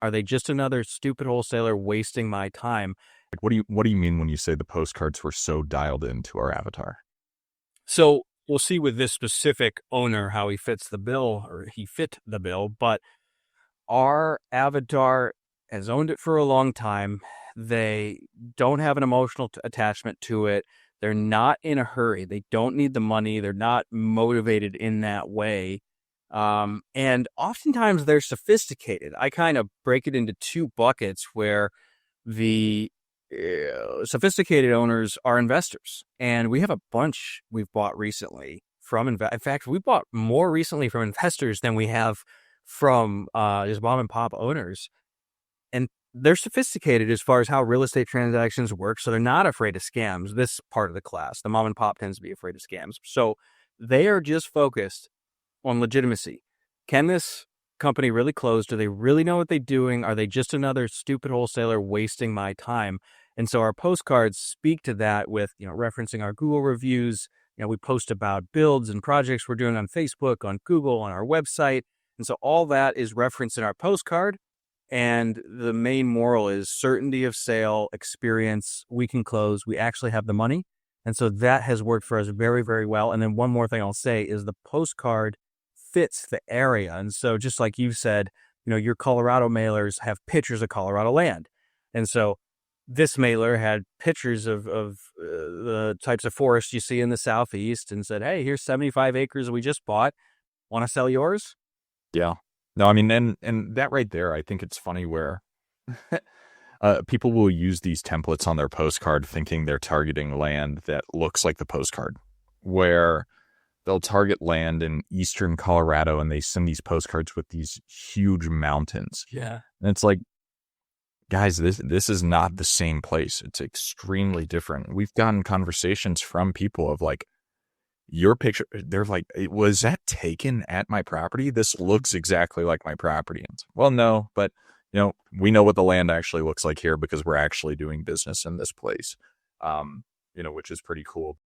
Are they just another stupid wholesaler wasting my time? Like, what do you mean when you say the postcards were so dialed into our avatar? So we'll see with this specific owner how he fits the bill, or he fit the bill, but our avatar has owned it for a long time. They don't have an emotional attachment to it. They're not in a hurry. They don't need the money. They're not motivated in that way. And oftentimes they're sophisticated. I kind of break it into two buckets where the sophisticated owners are investors. And we have a bunch we've bought recently from, in fact, we bought more recently from investors than we have from just mom and pop owners. And they're sophisticated as far as how real estate transactions work. So they're not afraid of scams. This part of the class, the mom and pop tends to be afraid of scams. So they are just focused on legitimacy. Can this company really close? Do they really know what they're doing? Are they just another stupid wholesaler wasting my time? And so our postcards speak to that with, referencing our Google reviews. We post about builds and projects we're doing on Facebook, on Google, on our website. And so all that is referenced in our postcard. And the main moral is certainty of sale, experience. We can close. We actually have the money. And so that has worked for us very, very well. And then one more thing I'll say is the postcard fits the area. And so just like you said, your Colorado mailers have pictures of Colorado land. And so this mailer had pictures of the types of forests you see in the Southeast and said, hey, here's 75 acres we just bought. Want to sell yours? Yeah. No, I mean, and that right there, I think it's funny where people will use these templates on their postcard thinking they're targeting land that looks like the postcard, where they'll target land in eastern Colorado and they send these postcards with these huge mountains. Yeah. And it's like, guys, this is not the same place. It's extremely different. We've gotten conversations from people of like, your picture, they're like, was that taken at my property? This looks exactly like my property. And well, no, but we know what the land actually looks like here because we're actually doing business in this place, which is pretty cool.